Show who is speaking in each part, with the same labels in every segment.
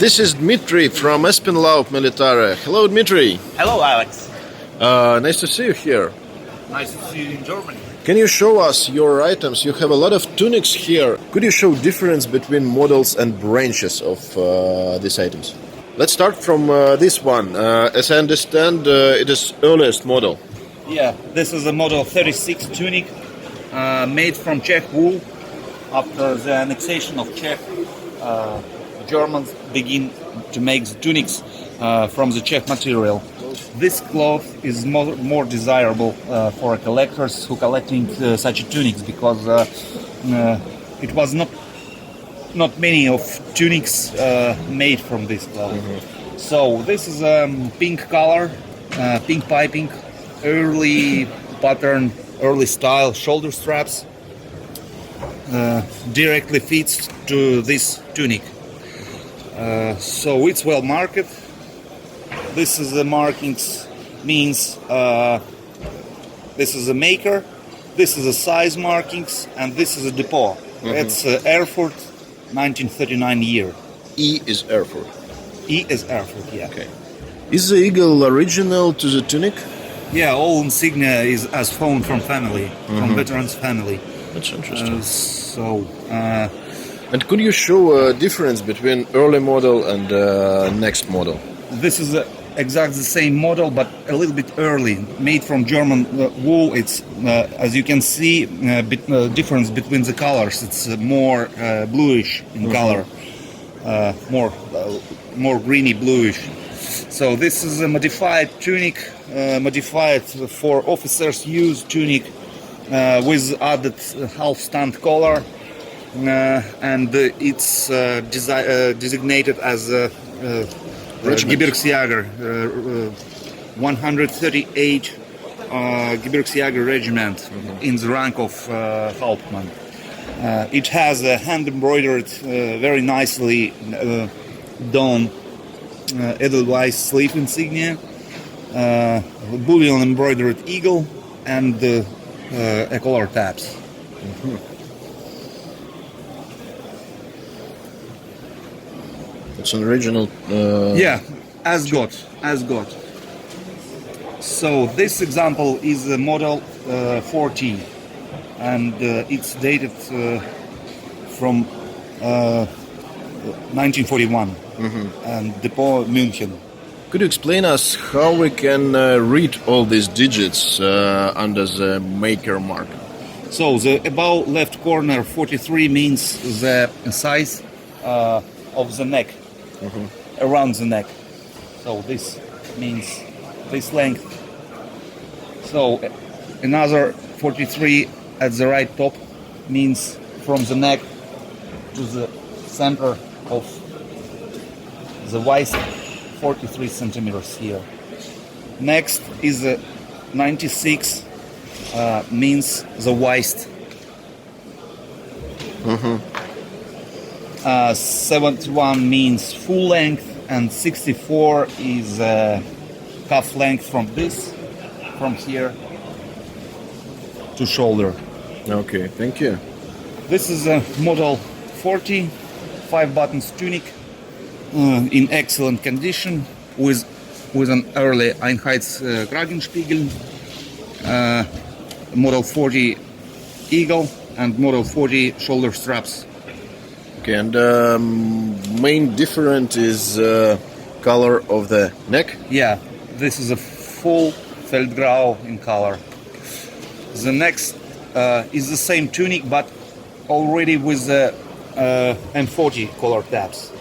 Speaker 1: This is Dmitry from Espinlaub Militare. Hello, Dmitry.
Speaker 2: Hello, Alex.
Speaker 1: Nice to see you here.
Speaker 2: Nice to see you in Germany.
Speaker 1: Can you show us your items? You have a lot of tunics here. Could you show difference between models and branches of these items? Let's start from this one. As I understand, it is earliest model.
Speaker 2: Yeah, this is a model 36 tunic made from Czech wool. After the annexation of Czech, Germans begin to make the tunics from the Czech material. This cloth is more desirable for collectors who collecting such tunics because it was not many of tunics made from this cloth. Mm-hmm. So this is pink color, pink piping, early pattern, early style shoulder straps. Directly fits to this tunic. So it's well marked. This is the markings means this is a maker, this is a size markings, and this is a depot. Mm-hmm. It's Erfurt, 1939 year.
Speaker 1: E is Erfurt.
Speaker 2: E is Erfurt, yeah.
Speaker 1: Okay. Is the eagle original to the tunic?
Speaker 2: Yeah, all insignia is as found from family, from veterans' family.
Speaker 1: That's interesting.
Speaker 2: And
Speaker 1: could you show a difference between early model and next model?
Speaker 2: This is exactly the same model, but a little bit early, made from German wool. It's as you can see, difference between the colors. It's more bluish in color, more greeny bluish. So this is a modified tunic, modified for officers' use tunic with added half-stand collar, and it's designated as Gebirgsjäger, 138 Gebirgsjäger regiment in the rank of Hauptmann. It has a hand-embroidered, very nicely done Edelweiss sleeve insignia, bullion embroidered eagle, and a collar tabs.
Speaker 1: It's an original.
Speaker 2: Yeah, as got. So this example is a model 40, and it's dated from 1941, and Depot München.
Speaker 1: Could you explain us how we can read all these digits under the maker mark?
Speaker 2: So the above left corner 43 means the size of the neck, around the neck. So this means this length. So another 43 at the right top means from the neck to the center of the waist, 43 centimeters here. Next is 96, means the waist. 71 means full length, and 64 is cuff length from here to shoulder.
Speaker 1: Okay, thank you.
Speaker 2: This is a model 40, 5 buttons tunic, in excellent condition, with an early Einheitskragenspiegel, model 40 eagle, and model 40 shoulder straps.
Speaker 1: Okay, and main difference is color of the neck?
Speaker 2: Yeah, this is a full Feldgrau in color. The next is the same tunic, but already with the M40 color tabs.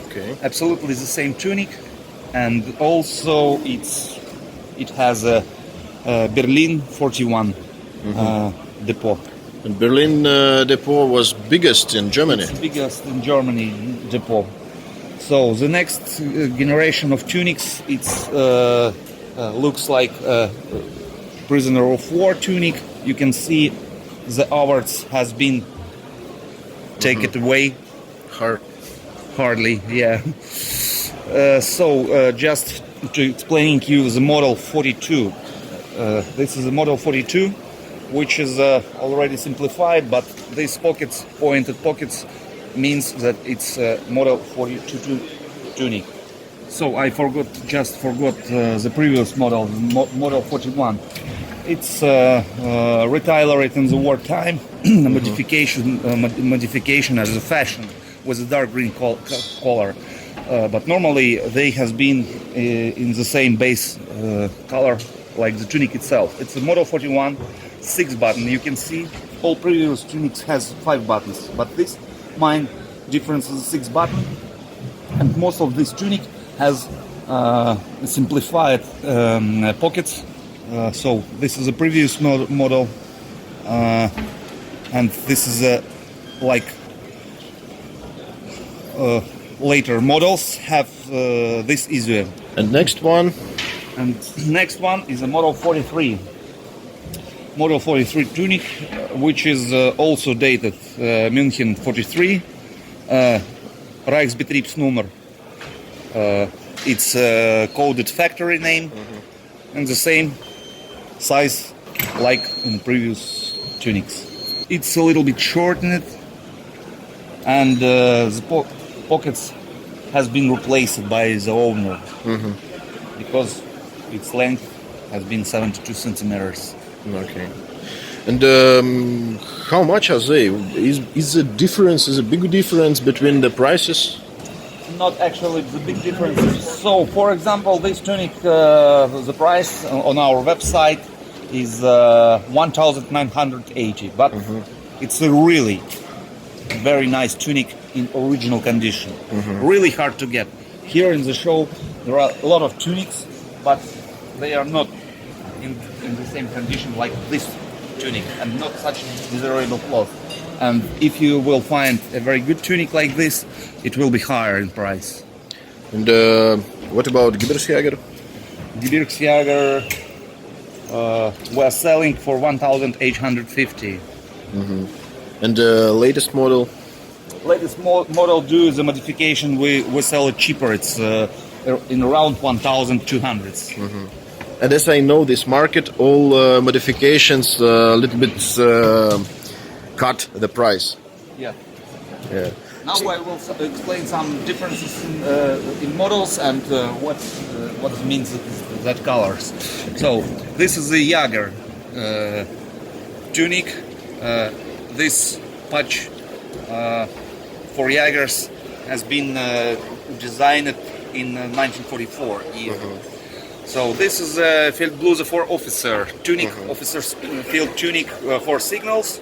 Speaker 1: Okay.
Speaker 2: Absolutely the same tunic, and also it has a Berlin 41 depot.
Speaker 1: And Berlin depot was biggest in Germany.
Speaker 2: It's biggest in Germany depot. So the next generation of tunics, it's looks like a prisoner of war tunic. You can see the awards has been taken away. Hardly, yeah. So just to explaining you the model 42. This is the model 42, which is already simplified, but these pockets, pointed pockets, means that it's model 42 tunic. So I just forgot the previous model, model 41. It's retailored in the wartime, modification as a fashion with a dark green color. But normally they has been in the same base color like the tunic itself. It's a model 41, 6 button. You can see all previous tunics has 5 buttons, but this mine difference is 6 button, and most of this tunic has simplified pockets. So this is a previous model, and this is like later models have this easier.
Speaker 1: And next one?
Speaker 2: And next one is a model 43. Model 43 tunic, which is also dated München 43, Reichsbetriebsnummer. It's coded factory name, and the same size like in previous tunics. It's a little bit shortened, and the pockets has been replaced by the owner because its length has been 72 centimeters.
Speaker 1: Okay. And how much are they? Is the difference, is a big difference between the prices?
Speaker 2: Not actually the big difference. So, for example, this tunic, the price on our website is 1,980, but it's a really very nice tunic in original condition. Really hard to get. Here in the show, there are a lot of tunics, but they are not in the same condition like this tunic, and not such desirable cloth. And if you will find a very good tunic like this, it will be higher in price.
Speaker 1: And what about Gebirgsjäger?
Speaker 2: Gebirgsjäger we're selling for 1,850.
Speaker 1: And the latest model?
Speaker 2: Latest model do the modification, we sell it cheaper. It's in around 1,200.
Speaker 1: And as I know this market, all modifications a little bit cut the price.
Speaker 2: Yeah.
Speaker 1: Yeah.
Speaker 2: Now I will explain some differences in models and what it means that colors. So this is the Jäger tunic. This patch for Jägers has been designed in 1944 year. So this is a Feldbluse for officer tunic, officer's field tunic for signals.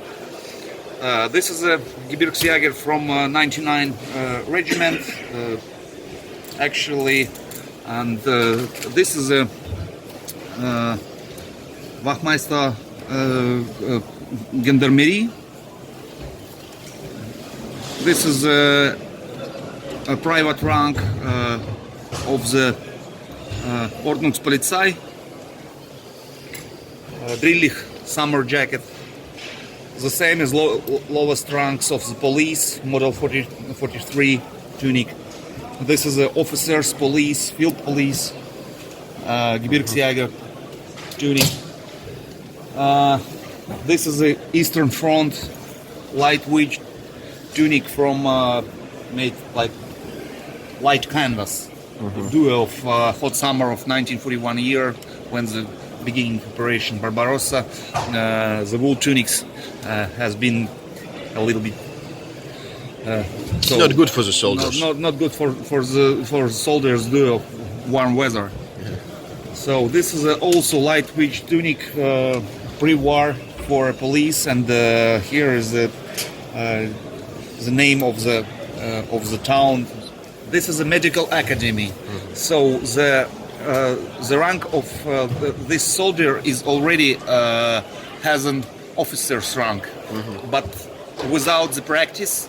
Speaker 2: This is a Gebirgsjäger from 99 regiment, actually, and this is a Wachmeister Gendarmerie. This is a private rank of the Ordnungspolizei, Drillich summer jacket. The same as lowest ranks of the police, model 43 tunic. This is the officers, police, field police, Gebirgsjäger tunic. This is the Eastern Front lightweight tunic from made like light canvas. Duo of hot summer of 1941 year, when the beginning Operation Barbarossa, the wool tunics has been a little bit
Speaker 1: so not good for the soldiers.
Speaker 2: Not good for the soldiers duo of warm weather. So this is also lightweight tunic pre-war for police, and here is the name of the town. This is a medical academy. So the rank of this soldier is already has an officer's rank, but without the practice,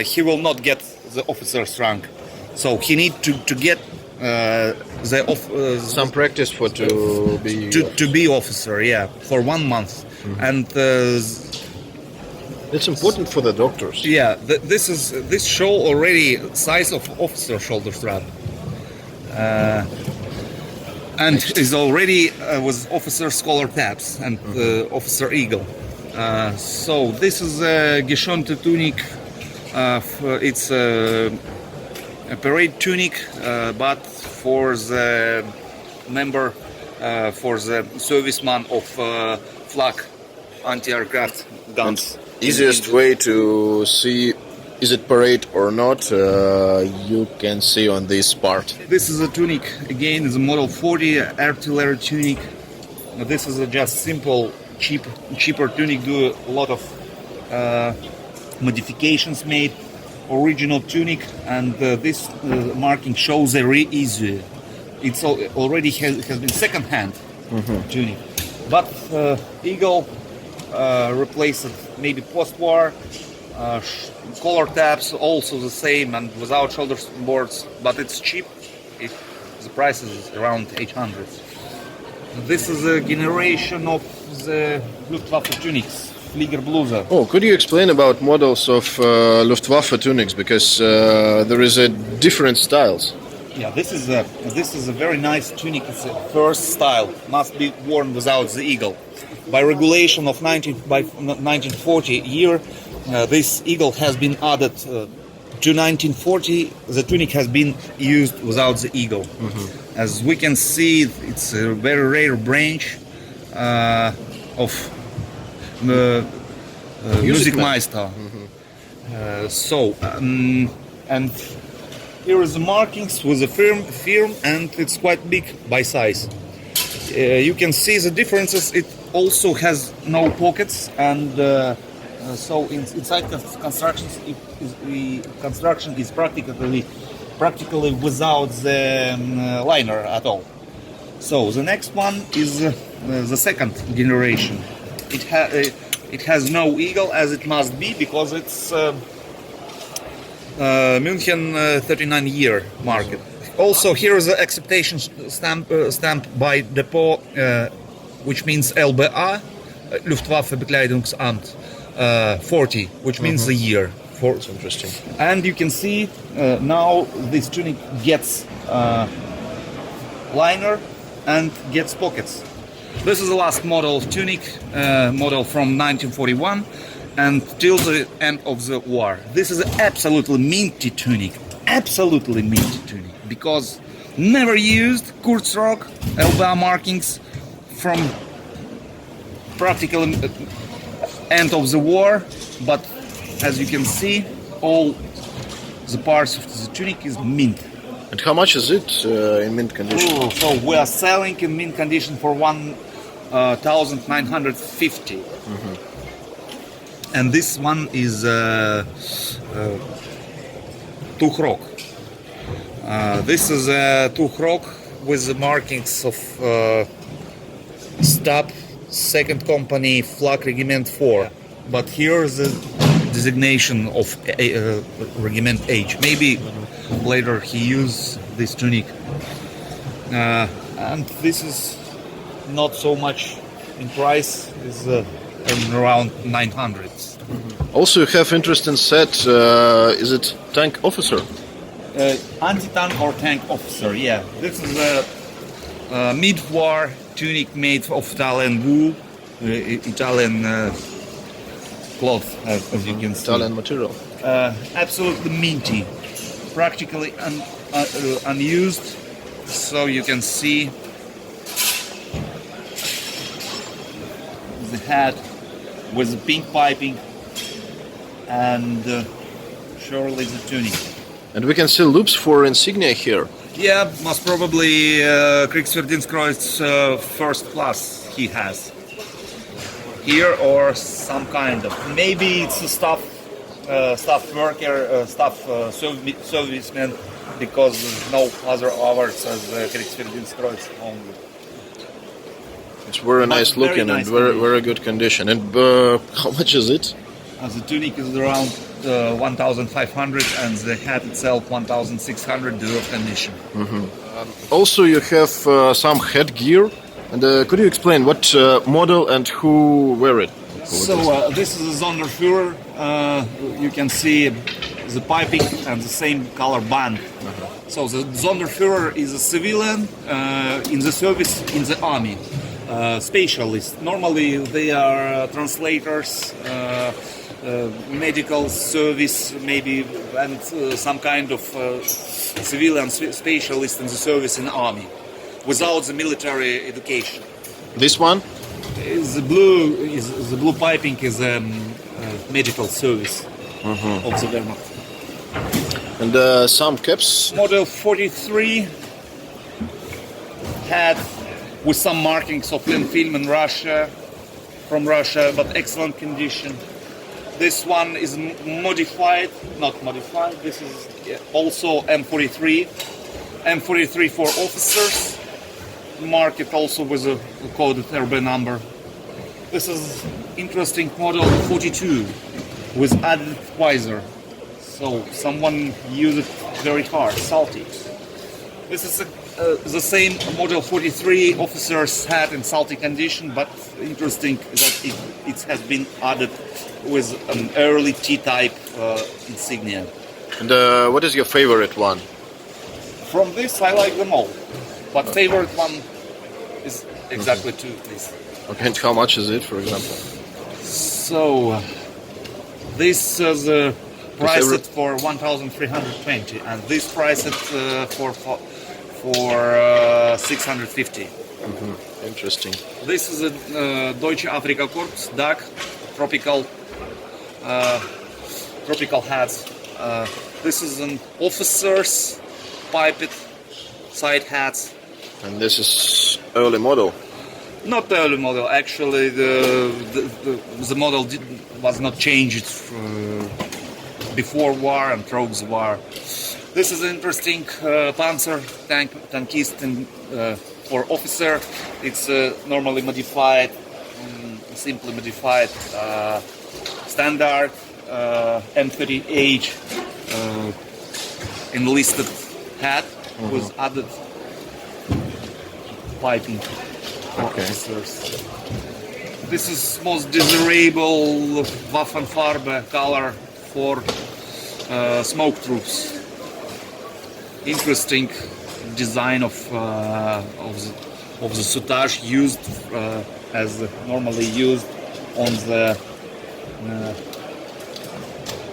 Speaker 2: he will not get the officer's rank. So he need to get
Speaker 1: some practice for to
Speaker 2: be officer, yeah, for 1 month, and
Speaker 1: it's important for the doctors.
Speaker 2: Yeah, this show already size of officer shoulder strap, and is already with officer scholar tabs and officer eagle. So this is a geschonte tunic It's a parade tunic, but for the member, for the serviceman of flak anti-aircraft guns.
Speaker 1: Easiest way to see is it parade or not, you can see on this part.
Speaker 2: This is a tunic, again, is a model 40 artillery tunic. This is a just simple, cheaper tunic, do a lot of modifications made. Original tunic, and this marking shows a re-issue. It's already has been second-hand tunic, but Eagle replaced it maybe post-war. Collar tabs also the same and without shoulder boards, but it's cheap. The price is around 800. This is a generation of the Luftwaffe Tunics, Fliegerbluse.
Speaker 1: Oh, could you explain about models of Luftwaffe Tunics, because there is a different styles.
Speaker 2: Yeah, this is a very nice tunic. It's a first style, must be worn without the eagle. By regulation of 1940 year, this eagle has been added to 1940. The tunic has been used without the eagle. As we can see, it's a very rare branch of Musikmeister. And here is the markings with the firm, and it's quite big by size. You can see the differences. It also has no pockets, and so inside construction is practically without the liner at all. So the next one is the second generation. It has no eagle, as it must be, because it's München 39 year market. Also, here is the acceptation stamp by Depot, which means LBA, Luftwaffe Bekleidungsamt 40, which means the year.
Speaker 1: That's interesting.
Speaker 2: And you can see now this tunic gets liner and gets pockets. This is the last model of tunic, model from 1941 and till the end of the war. This is an absolutely minty tunic, because never used Kurzrock, LBA markings from practically end of the war, but as you can see, all the parts of the tunic is mint.
Speaker 1: And how much is it in mint condition?
Speaker 2: So we are selling in mint condition for 1,950. And this one is Tuchrok. This is a Tuchrok with the markings of Stab, second company, Flak Regiment 4. But here is the designation of Regiment H. Maybe later he used this tunic. And this is not so much in price, is around 900.
Speaker 1: Also, you have interesting set. Is it tank officer?
Speaker 2: Anti-tank or tank officer, yeah. This is a mid-war tunic made of Italian wool, Italian cloth, as you can see.
Speaker 1: Italian material.
Speaker 2: Absolutely minty, practically unused. So you can see the hat with the pink piping and surely the tunic.
Speaker 1: And we can see loops for insignia here.
Speaker 2: Yeah, most probably Kriegsverdienstkreuz first class he has here, or some kind of, maybe it's a staff worker, serviceman, because no other awards as Kriegsverdienstkreuz only.
Speaker 1: It's very nice looking and very good condition. And how much is it?
Speaker 2: The tunic is around 1,500 and the hat itself 1,600, due of condition.
Speaker 1: Also, you have some headgear. And could you explain what model and who wear it?
Speaker 2: So this is a Sonderführer. You can see the piping and the same color band. So the Sonderführer is a civilian in the service in the army. Specialists. Normally they are translators, medical service, maybe, and some kind of civilian specialist in the service in the army, without the military education.
Speaker 1: This one?
Speaker 2: The blue piping is medical service of the Wehrmacht.
Speaker 1: And some caps.
Speaker 2: Model 43 had with some markings of clean film in Russia, from Russia, but excellent condition. This one is modified, not modified. This is also M43, M43 for officers. Market also with a coded RB number. This is interesting model 42 with added visor. So someone used it very hard, salty. This is the same model 43 officers had in salty condition, but interesting that it has been added with an early T-type insignia.
Speaker 1: And what is your favorite one?
Speaker 2: From this, I like them all, but favorite one is exactly two, please.
Speaker 1: Okay, and how much is it, for example?
Speaker 2: So this is priced for 1,320, and this priced for 650.
Speaker 1: Interesting.
Speaker 2: This is a Deutsche Afrika Korps DAG tropical hats. This is an officer's piped side hats.
Speaker 1: And this is early model.
Speaker 2: Not the early model. Actually, the model was not changed before war and through the war. This is an interesting Panzer tankist for officer. It's normally modified, simply modified standard M30H enlisted hat with added piping for officers. This is most desirable Waffen Borse color for smoke troops. Interesting design of the soutage used as normally used on the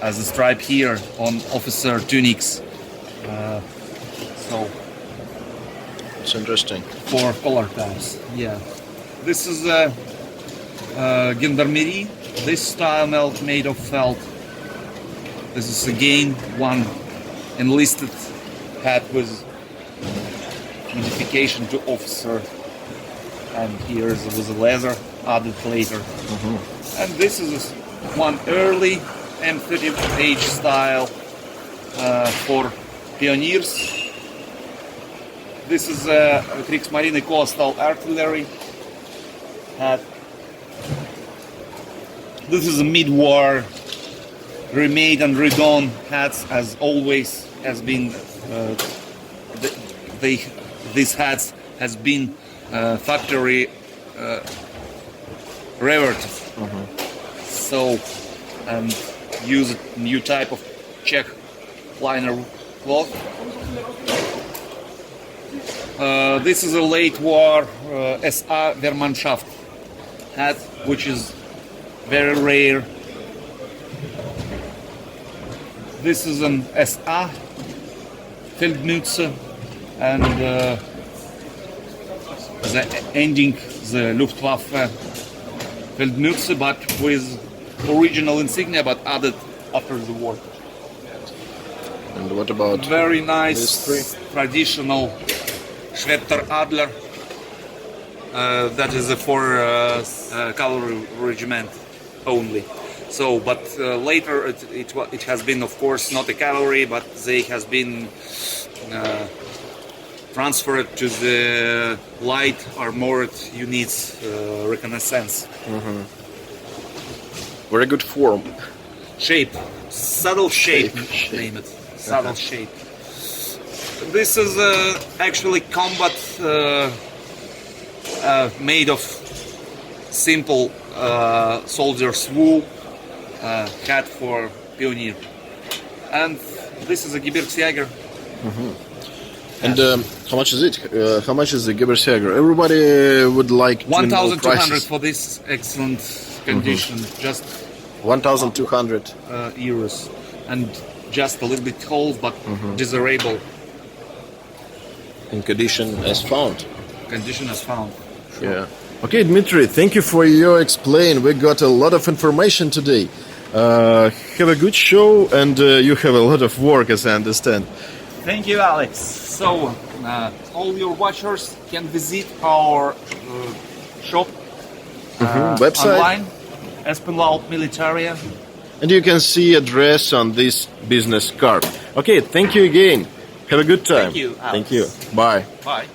Speaker 2: as a stripe here on officer tunics. So
Speaker 1: it's interesting.
Speaker 2: For collar tabs, yeah. This is a gendarmerie. This style made of felt. This is again one enlisted hat with modification to officer, and here is with a leather added later. And this is one early M30H style for pioneers. This is a Kriegsmarine coastal artillery hat. This is a mid-war remade and redone hats, as always has been. These hats has been factory reverted. So and use a new type of Czech liner cloth. This is a late war SA Wehrmannschaft hat, which is very rare. This is an SA Feldmütze, and the ending the Luftwaffe Feldmütze, but with original insignia, but added after the war.
Speaker 1: And what about
Speaker 2: very nice traditional Schwetter Adler? That is for cavalry regiment only. So, but later it has been, of course, not a cavalry, but they has been transferred to the light armored units reconnaissance.
Speaker 1: Very good form.
Speaker 2: Shape, subtle shape. Name it, subtle shape. This is actually combat made of simple soldier's wool hat for pioneer, and this is a Gebirgsjäger.
Speaker 1: And how much is it? How much is the Gebirgsjäger? Everybody would like to know
Speaker 2: 1,200
Speaker 1: prices.
Speaker 2: for this excellent condition. Just
Speaker 1: 1,200.
Speaker 2: euros, and just a little bit old, but desirable
Speaker 1: In condition as found.
Speaker 2: condition as found.
Speaker 1: Yeah. Okay, Dmitry, thank you for your explain. We got a lot of information today. Have a good show, and you have a lot of work, as I understand.
Speaker 2: Thank you, Alex. So, all your watchers can visit our shop
Speaker 1: Website.
Speaker 2: online, Espinal Militaria.
Speaker 1: And you can see address on this business card. Okay, thank you again. Have a good time.
Speaker 2: Thank you, Alex.
Speaker 1: Thank you. Bye.
Speaker 2: Bye.